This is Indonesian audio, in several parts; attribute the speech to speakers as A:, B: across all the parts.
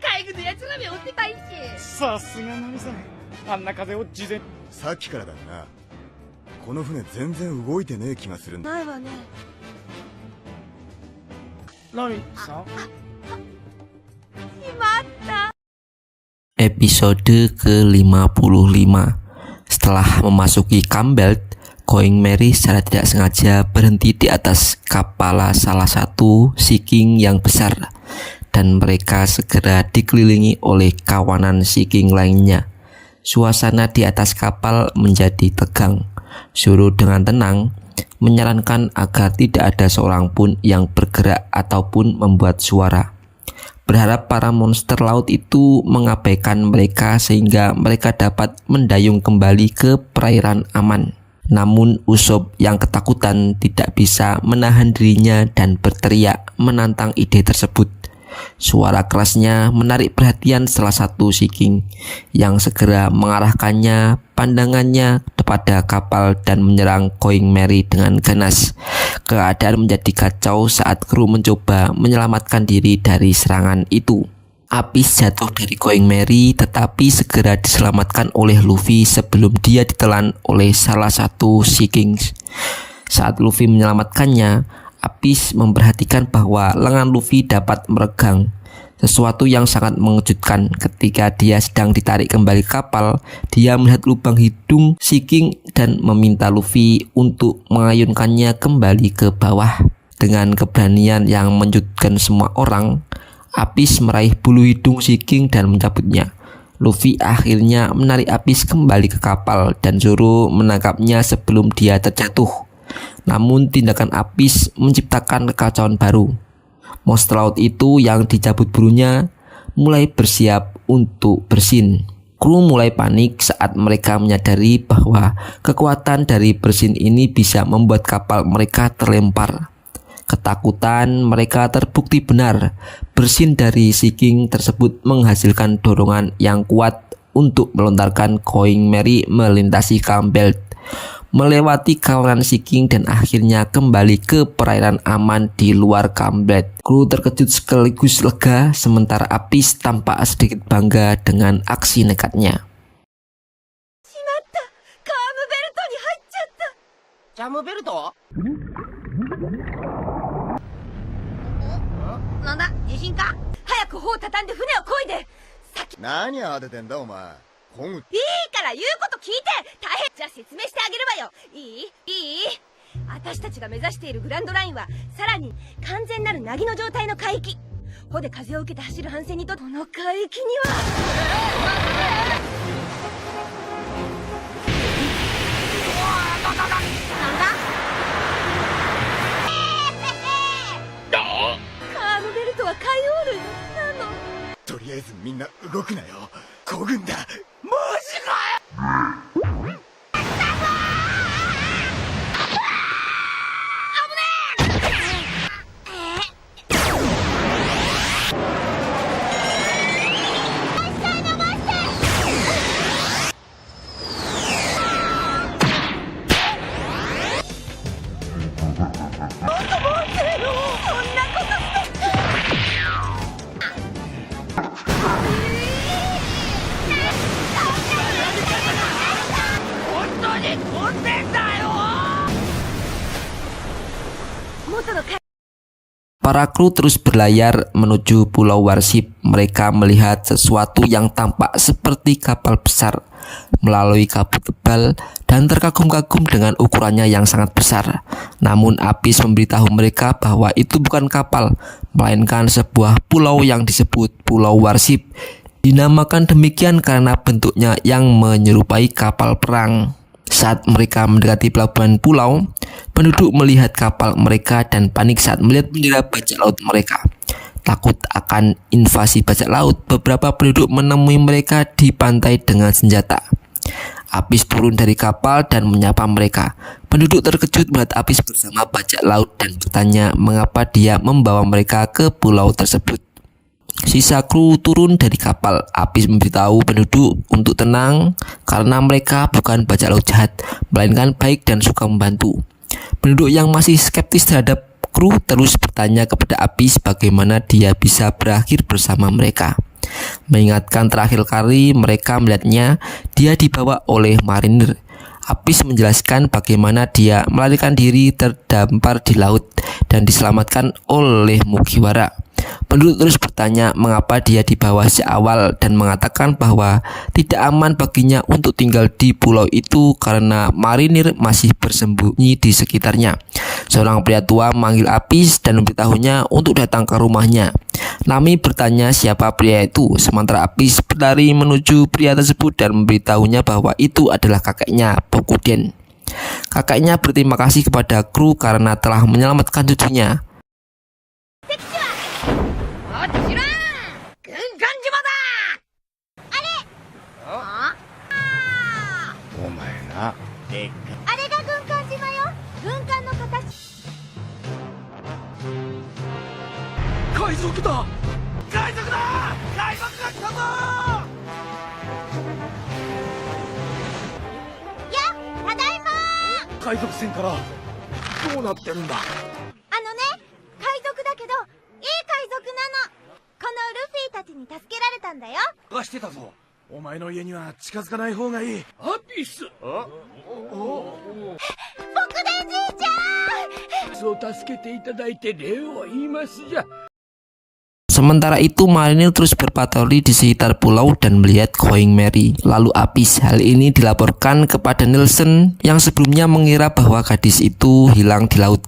A: 海軍の奴らめ追ってかいし。
B: さすがナミさん、あんな風を事前。
C: さっきからだがな、この船全然動いてねえ気がするんだ。
A: ないわね。
B: ナミさん。
A: しまった。
D: Episode ke-55. Setelah memasuki Cambelt, Going Merry secara tidak sengaja berhenti di atas kepala salah satu Sea King yang besar, dan mereka segera dikelilingi oleh kawanan Sea King lainnya. Suasana di atas kapal menjadi tegang. Zoro dengan tenang menyarankan agar tidak ada seorang pun yang bergerak ataupun membuat suara, berharap para monster laut itu mengabaikan mereka sehingga mereka dapat mendayung kembali ke perairan aman. Namun Usopp yang ketakutan tidak bisa menahan dirinya dan berteriak menantang ide tersebut. Suara kerasnya menarik perhatian salah satu Sea King yang segera mengarahkannya pandangannya kepada kapal dan menyerang Going Merry dengan ganas. Keadaan menjadi kacau saat kru mencoba menyelamatkan diri dari serangan itu. Apis jatuh dari Going Merry tetapi segera diselamatkan oleh Luffy sebelum dia ditelan oleh salah satu Sea King. Saat Luffy menyelamatkannya, Apis memperhatikan bahwa lengan Luffy dapat meregang, sesuatu yang sangat mengejutkan. Ketika dia sedang ditarik kembali kapal, dia melihat lubang hidung Sea King dan meminta Luffy untuk mengayunkannya kembali ke bawah. Dengan keberanian yang menjutkan semua orang, Apis meraih bulu hidung Sea King dan mencabutnya. Luffy akhirnya menarik Apis kembali ke kapal dan Zoro menangkapnya sebelum dia terjatuh. Namun tindakan Apis menciptakan kekacauan baru. Monster laut itu yang dicabut bulunya mulai bersiap untuk bersin. Kru mulai panik saat mereka menyadari bahwa kekuatan dari bersin ini bisa membuat kapal mereka terlempar. Ketakutan mereka terbukti benar. Bersin dari Sea King tersebut menghasilkan dorongan yang kuat untuk melontarkan Going Merry melintasi Cambelt, melewati kawanan Sea King dan akhirnya kembali ke perairan aman di luar Cambelt. Kru terkejut sekaligus lega, sementara Apis tampak sedikit bangga dengan aksi nekatnya.
A: Shimatta! Cambeltに入っちゃった。
E: ジャムベルト？
A: なんだ、地震か。早く帆を畳んで船を漕いで。
C: 何慌ててんだお前。
A: いいから言うこと聞いて。大変。じゃあ説明してあげるわよ。いい私たちが目指しているグランドラインはさらに完全なる凪の状態の海域。帆で風を受けて走る帆船にとこの海域にはなんだカームベルトは海王類なの。
C: とりあえずみんな動くなよ。漕ぐんだ。
E: マジかよ！Para
D: kru terus berlayar menuju Pulau Warship. Mereka melihat sesuatu yang tampak seperti kapal besar melalui kabut tebal dan terkagum-kagum dengan ukurannya yang sangat besar. Namun Apis memberitahu mereka bahwa itu bukan kapal, melainkan sebuah pulau yang disebut Pulau Warship. Dinamakan demikian karena bentuknya yang menyerupai kapal perang. Saat mereka mendekati pelabuhan pulau, penduduk melihat kapal mereka dan panik saat melihat bendera bajak laut mereka. Takut akan invasi bajak laut, beberapa penduduk menemui mereka di pantai dengan senjata. Apis turun dari kapal dan menyapa mereka. Penduduk terkejut melihat Apis bersama bajak laut dan bertanya mengapa dia membawa mereka ke pulau tersebut. Sisa kru turun dari kapal. Apis memberitahu penduduk untuk tenang karena mereka bukan bajak laut jahat, melainkan baik dan suka membantu. Penduduk yang masih skeptis terhadap Kru terus bertanya kepada Apis bagaimana dia bisa berakhir bersama mereka. Mengingatkan terakhir kali mereka melihatnya, dia dibawa oleh marinir. Apis menjelaskan bagaimana dia melarikan diri terdampar di laut dan diselamatkan oleh Mugiwara. Penduduk terus bertanya mengapa dia dibawa sejak awal dan mengatakan bahwa tidak aman baginya untuk tinggal di pulau itu karena marinir masih bersembunyi di sekitarnya. Seorang pria tua memanggil Apis dan memberitahunya untuk datang ke rumahnya. Nami bertanya siapa pria itu, sementara Apis berlari menuju pria tersebut dan memberitahunya bahwa itu adalah kakeknya, Bokuden. Kakeknya berterima kasih kepada kru karena telah menyelamatkan cucunya.
A: こちら軍艦島だ。あれ
C: お前なでっか
A: あれが軍艦島よ。軍艦の形。
B: 海賊だ海賊だ海賊が来たぞ
A: やただいま。
B: 海賊船からどうなってるんだ
A: 海賊だけどいい海賊なの。このルフィたちに助けられたんだよ。
B: 探してたぞお前の家には近づかない方がいいアピス
A: 僕でじいちゃん。
B: そう助けていただいて礼を言いますじゃ
D: Sementara itu marinir terus berpatroli di sekitar pulau dan melihat Going Merry lalu Apis. Hal ini dilaporkan kepada Nelson yang sebelumnya mengira bahwa gadis itu hilang di laut.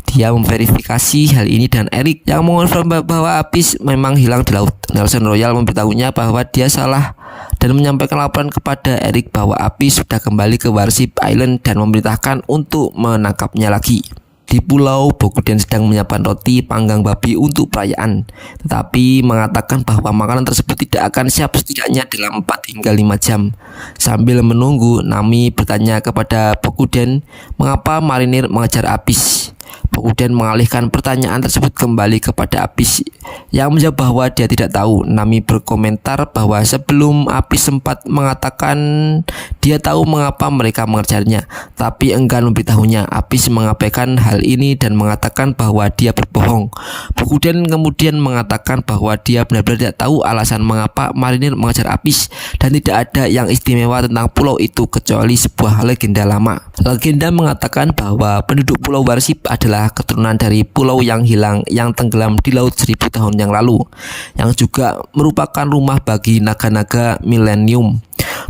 D: Dia memverifikasi hal ini dan Eric yang mengonfirmasi bahwa Apis memang hilang di laut. Nelson Royal memberitahunya bahwa dia salah dan menyampaikan laporan kepada Eric bahwa Apis sudah kembali ke Warship Island dan memerintahkan untuk menangkapnya lagi. Di pulau, Bokuden sedang menyiapkan roti panggang babi untuk perayaan, tetapi mengatakan bahwa makanan tersebut tidak akan siap setidaknya dalam 4 hingga 5 jam. Sambil menunggu, Nami bertanya kepada Bokuden mengapa marinir mengejar Apis. Bokuden mengalihkan pertanyaan tersebut kembali kepada Apis yang menjawab bahwa dia tidak tahu. Nami berkomentar bahwa sebelum Apis sempat mengatakan dia tahu mengapa mereka mengejarnya, tapi enggan memberitahunya. Apis mengabaikan hal ini dan mengatakan bahwa dia berbohong. Bokuden kemudian mengatakan bahwa dia benar-benar tidak tahu alasan mengapa marinir mengejar Apis dan tidak ada yang istimewa tentang pulau itu kecuali sebuah legenda lama. Legenda mengatakan bahwa penduduk pulau Warship adalah keturunan dari pulau yang hilang yang tenggelam di laut 1000 tahun yang lalu, yang juga merupakan rumah bagi naga-naga milenium.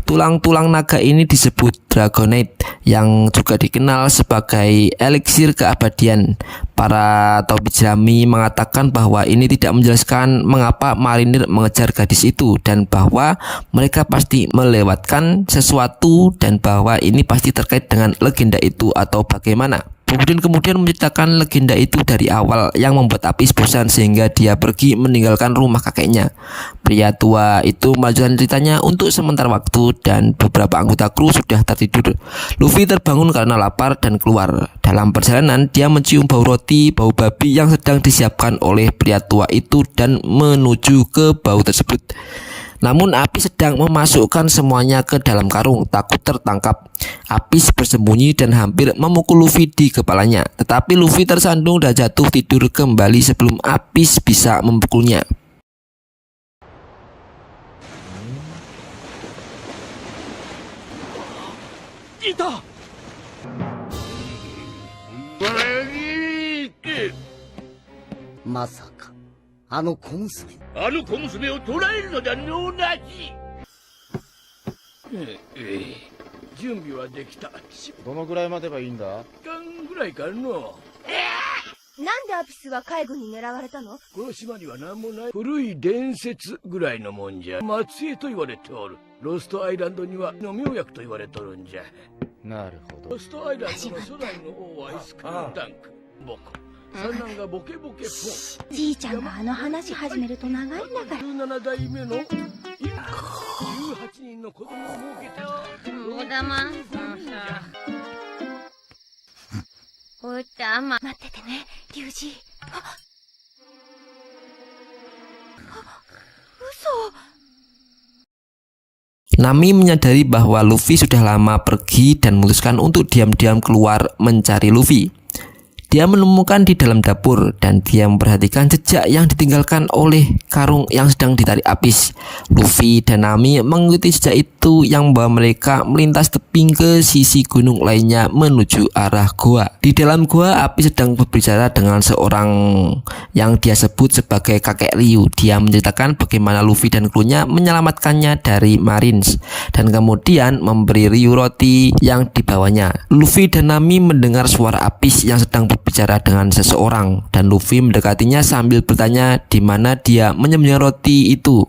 D: Tulang-tulang naga ini disebut Dragonite yang juga dikenal sebagai eliksir keabadian. Para topi jerami mengatakan bahwa ini tidak menjelaskan mengapa marinir mengejar gadis itu dan bahwa mereka pasti melewatkan sesuatu dan bahwa ini pasti terkait dengan legenda itu atau bagaimana. Bokuden kemudian menceritakan legenda itu dari awal yang membuat Apis bosan sehingga dia pergi meninggalkan rumah kakeknya. Pria tua itu melanjutkan ceritanya untuk sementara waktu dan beberapa anggota kru sudah tertidur. Luffy terbangun karena lapar dan keluar. Dalam perjalanan dia mencium bau roti, bau babi yang sedang disiapkan oleh pria tua itu dan menuju ke bau tersebut. Namun Apis sedang memasukkan semuanya ke dalam karung, takut tertangkap. Apis bersembunyi dan hampir memukul Luffy di kepalanya, tetapi Luffy tersandung dan jatuh tidur kembali sebelum Apis bisa memukulnya.
B: Kita
E: まさかあの小娘
F: あの小娘を捕らえるのだノーナジ
B: 準備はできたどのぐらい待てばいいんだ
F: 時間ぐらいかの
A: なんでアピスは海軍に狙われたの？
F: この島には何もない古い伝説ぐらいのもんじゃ末裔と言われておるロストアイランドにはの妙薬と言われとるんじゃ
B: なるほど
F: ロストアイランドの初代の王はアイスクリームダンクボコ三男がボケボケポン
A: じいちゃんがあの話始めると長いんだから。
F: 17代目の18人の子供を設けて
A: おだまおだま待っててね、リュウジ。嘘。
D: Nami menyadari bahwa Luffy sudah lama pergi dan memutuskan untuk diam-diam keluar mencari Luffy. Dia menemukan di dalam dapur dan dia memperhatikan jejak yang ditinggalkan oleh karung yang sedang ditarik Apis. Luffy dan Nami mengikuti jejak itu yang membawa mereka melintas tebing ke sisi gunung lainnya menuju arah gua. Di dalam gua, Apis sedang berbicara dengan seorang yang dia sebut sebagai kakek Ryu. Dia menceritakan bagaimana Luffy dan krunya menyelamatkannya dari Marines dan kemudian memberi Ryu roti yang dibawanya. Luffy dan Nami mendengar suara Apis yang sedang berbicara dengan seseorang dan Luffy mendekatinya sambil bertanya di mana dia menyembunyikan roti itu.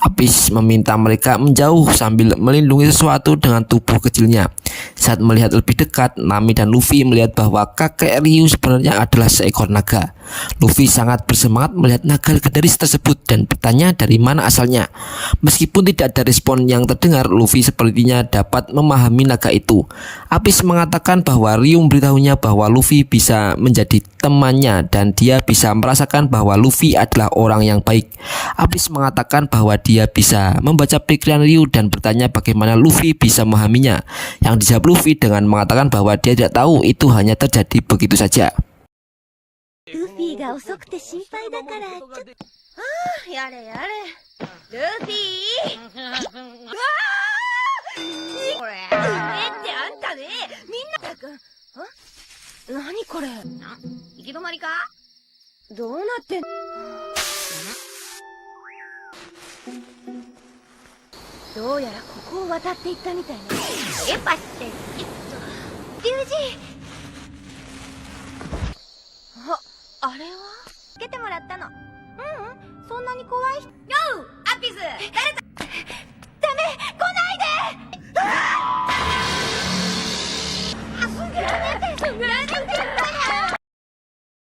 D: Apis meminta mereka menjauh sambil melindungi sesuatu dengan tubuh kecilnya. Saat melihat lebih dekat, Nami dan Luffy melihat bahwa kakek Ryu sebenarnya adalah seekor naga. Luffy sangat bersemangat melihat naga legendaris tersebut dan bertanya dari mana asalnya. Meskipun tidak ada respon yang terdengar, Luffy sepertinya dapat memahami naga itu. Apis mengatakan bahwa Ryu memberitahunya bahwa Luffy bisa menjadi temannya dan dia bisa merasakan bahwa Luffy adalah orang yang baik. Apis mengatakan bahwa dia bisa membaca pikiran Ryu dan bertanya bagaimana Luffy bisa memahaminya. Yang dijawab Luffy dengan mengatakan bahwa dia tidak tahu, itu hanya terjadi begitu saja.
A: ルフィが遅くて心配だからちょっとやれやれルフィうわーこれってあんたねみんなたくん何これ行き止まりかどうなってんどうやらここを渡っていったみたいねエパってリュウジあれはつけてもらったのそんなに怖いよアピス誰だダメ来ないで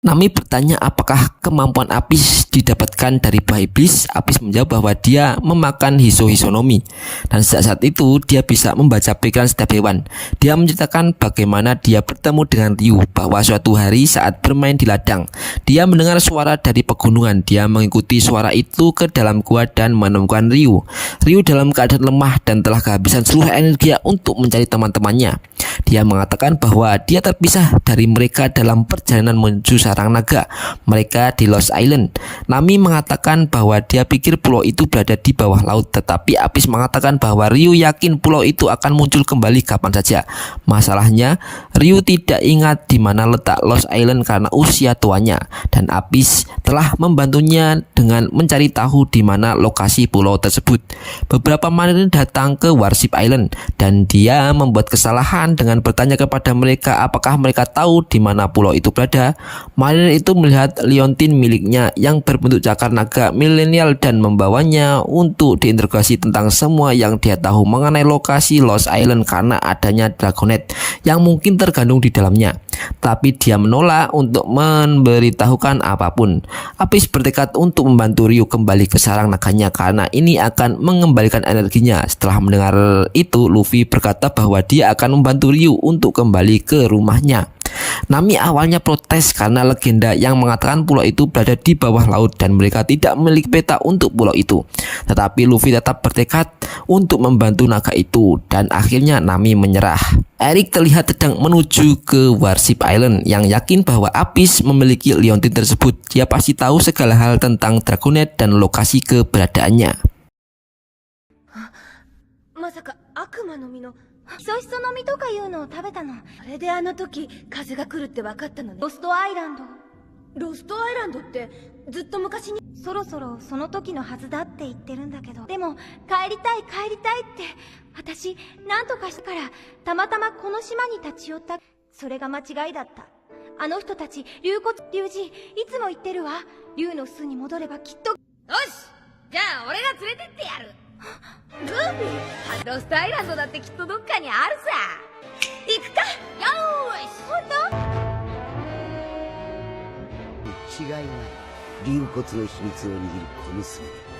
A: Nami bertanya apakah kemampuan Apis didapatkan dari buah iblis. Apis menjawab bahwa dia memakan Hisohisonomi dan sejak saat itu dia bisa membaca pikiran setiap hewan. Dia menceritakan bagaimana dia bertemu dengan Ryu, bahwa suatu hari saat bermain di ladang dia mendengar suara dari pegunungan. Dia mengikuti suara itu ke dalam gua dan menemukan Ryu. Ryu dalam keadaan lemah dan telah kehabisan seluruh energi untuk mencari teman-temannya. Dia mengatakan bahwa dia terpisah dari mereka dalam perjalanan menuju sarang naga mereka di Lost Island. Nami mengatakan bahwa dia pikir pulau itu berada di bawah laut, tetapi Apis mengatakan bahwa Ryu yakin pulau itu akan muncul kembali kapan saja. Masalahnya, Ryu tidak ingat di mana letak Lost Island karena usia tuanya, dan Apis telah membantunya dengan mencari tahu di mana lokasi pulau tersebut. Beberapa marine datang ke Warship Island dan dia membuat kesalahan dengan bertanya kepada mereka apakah mereka tahu di mana pulau itu berada. Mariner itu melihat liontin miliknya yang berbentuk cakar naga milenial dan membawanya untuk diinterogasi tentang semua yang dia tahu mengenai lokasi Lost Island karena adanya Dragonet yang mungkin tergandung di dalamnya. Tapi dia menolak untuk memberitahukan apapun. Apis bertekad untuk membantu Ryu kembali ke sarang naganya karena ini akan mengembalikan energinya. Setelah mendengar itu, Luffy berkata bahwa dia akan membantu Ryu untuk kembali ke rumahnya. Nami awalnya protes karena legenda yang mengatakan pulau itu berada di bawah laut dan mereka tidak memiliki peta untuk pulau itu. Tetapi Luffy tetap bertekad untuk membantu naga itu dan akhirnya Nami menyerah. Eric terlihat sedang menuju ke Warship Island yang yakin bahwa Apis memiliki liontin tersebut. Dia pasti tahu segala hal tentang Dragonet dan lokasi keberadaannya. Masaka akuma no mi noヒソヒソの実とかいうのを食べたの。それであの時風が来るって分かったのね。ロストアイランド。ロストアイランドってずっと昔に。そろそろその時のはずだって言ってるんだけど。でも帰りたい帰りたいって私なんとかしたからたまたまこの島に立ち寄った。それが間違いだった。あの人たち竜二いつも言ってるわ。竜の巣に戻ればきっと。よしじゃあ俺が連れてってやる。ルフィロストアイランドだってきっとどっかにあるさ。行くか。よーし本
E: 違いない。竜骨の秘密を握る小娘。